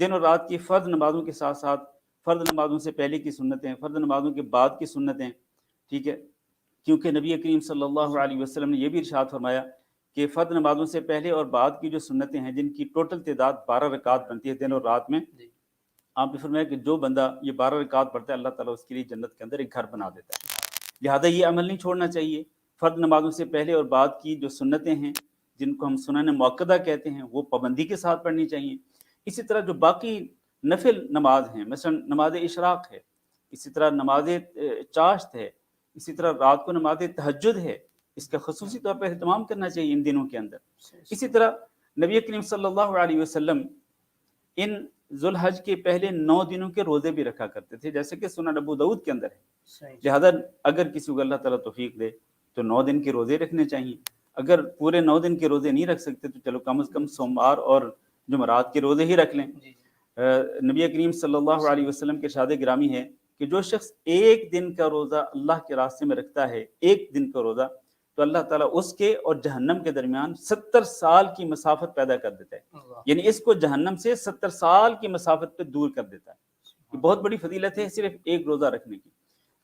دن اور رات کی فرض نمازوں کے ساتھ ساتھ فرض نمازوں سے پہلے کی سنتیں، فرض نمازوں کے بعد کی سنتیں، ٹھیک ہے، کیونکہ نبی کریم صلی اللہ علیہ وسلم نے یہ بھی ارشاد فرمایا کہ فرض نمازوں سے پہلے اور بعد کی جو سنتیں ہیں جن کی ٹوٹل تعداد 12 رکعات بنتی ہے دن اور رات میں، آپ نے فرمایا کہ جو بندہ یہ 12 رکعات پڑھتا ہے اللہ تعالیٰ اس کے لیے جنت کے اندر ایک گھر بنا دیتا ہے۔ لہذا یہ عمل نہیں چھوڑنا چاہیے۔ فرض نمازوں سے پہلے اور بعد کی جو سنتیں ہیں جن کو ہم سنن مؤکدہ کہتے ہیں وہ پابندی کے ساتھ پڑھنی چاہیے۔ اسی طرح جو باقی نفل نماز ہیں، مثلا نماز اشراق ہے، اسی طرح نماز چاشت ہے، اسی طرح رات کو نماز تہجد ہے، اس کا خصوصی طور پر اہتمام کرنا چاہیے ان دنوں کے اندر۔ اسی طرح نبی کریم صلی اللہ علیہ وسلم ان ذوالحج کے پہلے 9 دنوں کے روزے بھی رکھا کرتے تھے، جیسے کہ سنن ابو داؤد کے اندر ہے۔ لہذا اگر کسی کو اللہ تعالیٰ توفیق دے تو 9 دن کے روزے رکھنے چاہیے۔ اگر پورے 9 دن کے روزے نہیں رکھ سکتے تو چلو کم از کم سوموار اور جمعرات کے روزے ہی رکھ لیں۔ نبی کریم صلی اللہ علیہ وسلم کے ارشاد گرامی ہے کہ جو شخص ایک دن کا روزہ اللہ کے راستے میں رکھتا ہے، ایک دن کا روزہ، تو اللہ تعالیٰ اس کے اور جہنم کے درمیان 70 سال کی مسافت پیدا کر دیتا ہے، یعنی اس کو جہنم سے 70 سال کی مسافت پہ دور کر دیتا ہے۔ یہ بہت بڑی فضیلت ہے صرف ایک روزہ رکھنے کی۔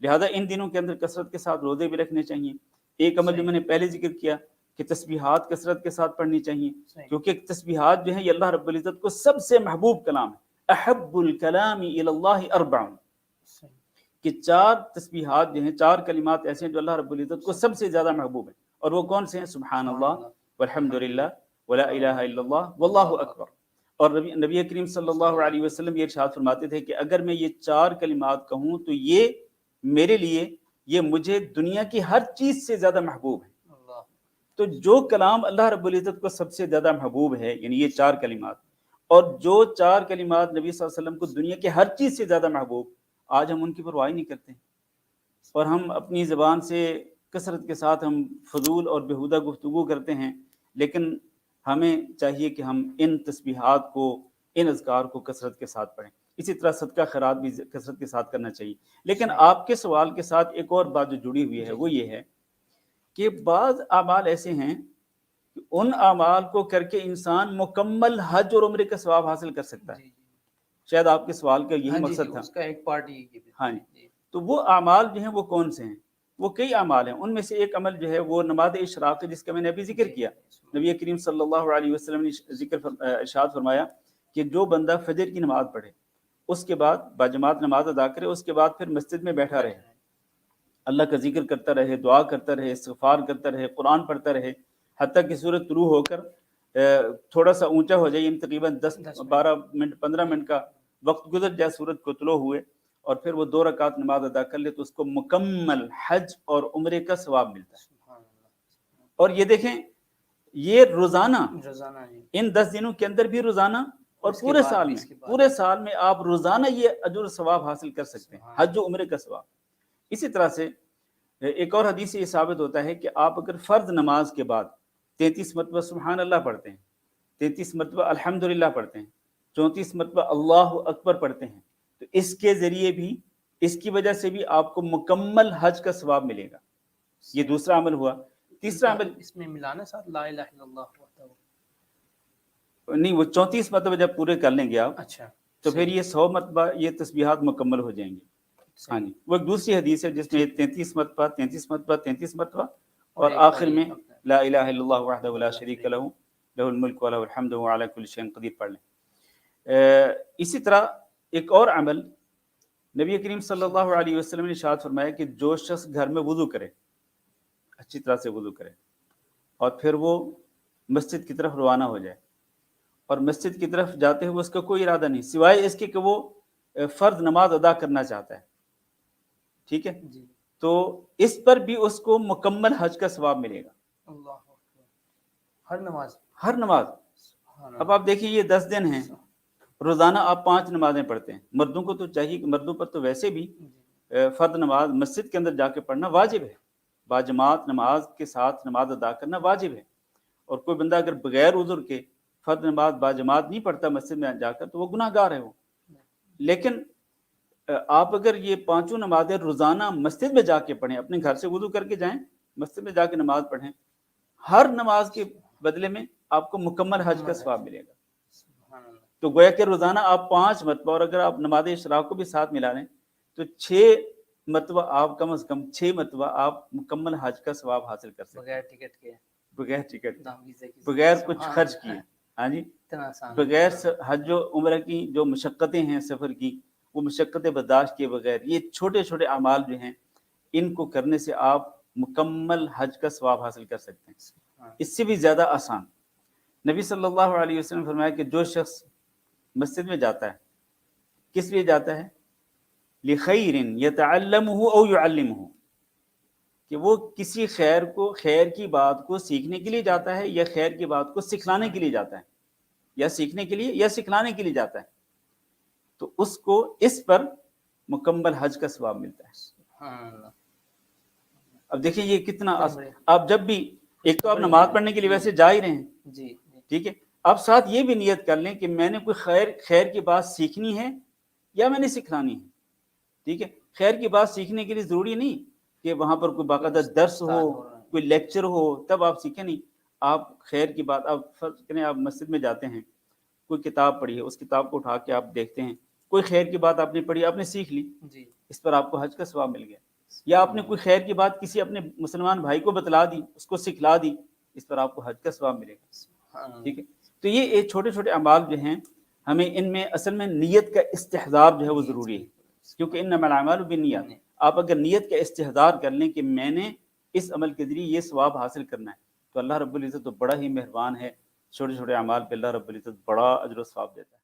لہذا ان دنوں کے اندر کثرت کے ساتھ روزے بھی رکھنے چاہیے۔ ایک عمل جو میں نے پہلے ذکر کیا کہ تسبیحات کثرت کے ساتھ پڑھنی چاہیے، کیونکہ تسبیحات جو ہیں یہ اللہ رب العزت کو سب سے محبوب کلام ہے۔ احب الکلام الی اللہ اربع، کہ 4 تسبیحات جو ہیں، 4 کلمات ایسے ہیں جو اللہ رب العزت کو سب سے زیادہ محبوب ہیں، اور وہ کون سے ہیں؟ سبحان اللہ والحمدللہ ولا الہ الا اللہ واللہ اکبر۔ اور نبی کریم صلی اللہ علیہ وسلم یہ ارشاد فرماتے تھے کہ اگر میں یہ 4 کلمات کہوں تو یہ میرے لیے، یہ مجھے دنیا کی ہر چیز سے زیادہ محبوب ہے۔ تو جو کلام اللہ رب العزت کو سب سے زیادہ محبوب ہے، یعنی یہ 4 کلمات، اور جو 4 کلمات نبی صلی اللہ علیہ وسلم کو دنیا کی ہر چیز سے زیادہ محبوب، آج ہم ان کی پرواہ نہیں کرتے، اور ہم اپنی زبان سے کثرت کے ساتھ ہم فضول اور بیہودہ گفتگو کرتے ہیں، لیکن ہمیں چاہیے کہ ہم ان تسبیحات کو، ان اذکار کو کثرت کے ساتھ پڑھیں۔ اسی طرح صدقہ خیرات بھی کثرت کے ساتھ کرنا چاہیے۔ لیکن آپ کے سوال کے ساتھ ایک اور بات جو جڑی ہوئی ہے وہ یہ ہے کہ بعض اعمال ایسے ہیں کہ ان اعمال کو کر کے انسان مکمل حج اور عمرے کا ثواب حاصل کر سکتا ہے۔ شاید آپ کے سوال کا یہی مقصد تھا۔ اس کا ایک پارٹ یہ ہاں جی، تو وہ اعمال جو ہیں وہ کون سے ہیں؟ وہ کئی اعمال ہیں، ان میں سے ایک عمل جو ہے وہ نماز اشراق ہے، جس کا میں نے ابھی ذکر کیا۔ نبی کریم صلی اللہ علیہ وسلم نے ارشاد فرمایا کہ جو بندہ فجر کی نماز پڑھے، اس کے بعد باجماعت نماز ادا کرے، اس کے بعد پھر مسجد میں بیٹھا رہے، اللہ کا ذکر کرتا رہے، دعا کرتا رہے، استغفار کرتا رہے، قرآن پڑھتا رہے، حتیٰ کہ سورۃ طلوع ہو کر تھوڑا سا اونچا ہو جائے، تقریباً 10-12 منٹ 15 منٹ کا وقت گزر جائے سورج کو طلوع ہوئے، اور پھر وہ 2 رکعت نماز ادا کر لے تو اس کو مکمل حج اور عمرے کا ثواب ملتا ہے۔ اور یہ دیکھیں، یہ روزانہ ان 10 دنوں کے اندر بھی روزانہ، اور پورے سال میں آپ روزانہ یہ اجر ثواب حاصل کر سکتے ہیں، حج و عمرے کا ثواب۔ اسی طرح سے ایک اور حدیث سے یہ ثابت ہوتا ہے کہ آپ اگر فرض نماز کے بعد 33 مرتبہ سبحان اللہ پڑھتے ہیں، 33 مرتبہ الحمدللہ پڑھتے ہیں، 34 مرتبہ اللہ اکبر پڑھتے ہیں، تو اس کے ذریعے بھی، اس کی وجہ سے بھی آپ کو مکمل حج کا ثواب ملے گا۔ یہ دوسرا عمل ہوا۔ تیسرا عمل، اس میں ملانا ساتھ لا الہ الا اللہ نہیں، وہ 34 مرتبہ جب پورے کر لیں گے آپ، اچھا، تو پھر یہ 100 مرتبہ یہ تسبیحات مکمل ہو جائیں گے۔ ہاں جی، وہ ایک دوسری حدیث ہے جس میں 33 مرتبہ 33 مرتبہ 33 مرتبہ، اور آخر میں لا الہ الا اللہ وحدہ لا شریک لہ لہ الملک ولہ الحمد وهو علی کل شیء قدیر پڑھ لیں۔ اسی طرح ایک اور عمل نبی کریم صلی اللہ علیہ وسلم نے ارشاد فرمایا کہ جو شخص گھر میں وضو کرے، اچھی طرح سے وضو کرے، اور پھر وہ مسجد کی طرف روانہ ہو جائے، اور مسجد کی طرف جاتے ہوئے اس کا کوئی ارادہ نہیں سوائے اس کے کہ وہ فرض نماز ادا کرنا چاہتا ہے، ٹھیک ہے، تو اس پر بھی اس کو مکمل حج کا ثواب ملے گا۔ ہر نماز۔ اب آپ دیکھیے یہ 10 دن ہیں، روزانہ آپ 5 نمازیں پڑھتے ہیں۔ مردوں کو تو چاہیے کہ مردوں پر تو ویسے بھی فرض نماز مسجد کے اندر جا کے پڑھنا واجب ہے، باجماعت نماز کے ساتھ نماز ادا کرنا واجب ہے، اور کوئی بندہ اگر بغیر عذر کے فرض نماز باجماعت نہیں پڑھتا مسجد میں جا کر تو وہ گناہ گار ہے وہ۔ لیکن آپ اگر یہ 5 نمازیں روزانہ مسجد میں جا کے پڑھیں، اپنے گھر سے وضو کر کے جائیں، مسجد میں جا کے نماز پڑھیں، ہر نماز کے بدلے میں آپ کو مکمل حج کا ثواب ملے گا۔ تو گویا کہ روزانہ آپ 5 مرتبہ، اور اگر آپ نماز اشراق کو بھی ساتھ ملا لیں تو 6 مرتبہ آپ کم از کم 6 مرتبہ آپ مکمل حج کا ثواب حاصل کر سکتے ہیں، بغیر ٹکٹ کے، بغیر ٹکٹ کے، دام ویزے کی، بغیر کچھ سبحان خرچ اللہ، کیے. ہاں جی، اتنا آسان بغیر حج و عمرہ کی جو مشقتیں ہیں سفر کی، وہ مشقتیں برداشت کیے بغیر یہ چھوٹے چھوٹے اعمال جو ہیں ان کو کرنے سے آپ مکمل حج کا ثواب حاصل کر سکتے ہیں. اس سے بھی زیادہ آسان نبی صلی اللہ علیہ وسلم نے فرمایا کہ جو شخص مسجد میں جاتا ہے کس لیے جاتا ہے؟ لخیر یتعلمہ او یعلمہ، کہ وہ کسی خیر کو، خیر کی بات کو سیکھنے کے لیے جاتا ہے یا خیر کی بات کو سکھلانے کے لیے جاتا ہے، یا سیکھنے کے لیے یا سکھلانے کے لیے جاتا ہے، تو اس کو اس پر مکمل حج کا ثواب ملتا ہے. سبحان اللہ. اب دیکھیں یہ کتنا بڑے آپ جب بھی ایک تو آپ نماز پڑھنے کے لیے ویسے جا ہی رہے ہیں، جی جی ٹھیک ہے، آپ ساتھ یہ بھی نیت کر لیں کہ میں نے کوئی خیر کی بات سیکھنی ہے یا میں نے سکھلانی ہے. ٹھیک ہے، خیر کی بات سیکھنے کے لیے ضروری نہیں کہ وہاں پر کوئی باقاعدہ درس ہو، کوئی لیکچر ہو تب آپ سیکھیں، نہیں. آپ خیر کی بات، آپ فرض کریں آپ مسجد میں جاتے ہیں، کوئی کتاب پڑھی ہے، اس کتاب کو اٹھا کے آپ دیکھتے ہیں، کوئی خیر کی بات آپ نے پڑھی، آپ نے سیکھ لی، جی، اس پر آپ کو حج کا ثواب مل گیا. یا آپ نے کوئی خیر کی بات کسی اپنے مسلمان بھائی کو بتلا دی، اس کو سکھلا دی، اس پر آپ کو حج کا ثواب ملے گا. ٹھیک ہے، تو یہ چھوٹے چھوٹے اعمال جو ہیں ہمیں ان میں اصل میں نیت کا استحضار جو ہے وہ ضروری ہے، کیونکہ انما الاعمال بالنیات. آپ اگر نیت کا استحضار کر لیں کہ میں نے اس عمل کے ذریعے یہ ثواب حاصل کرنا ہے، تو اللہ رب العزت تو بڑا ہی مہربان ہے، چھوٹے چھوٹے اعمال پہ اللہ رب العزت بڑا اجر و ثواب دیتا ہے.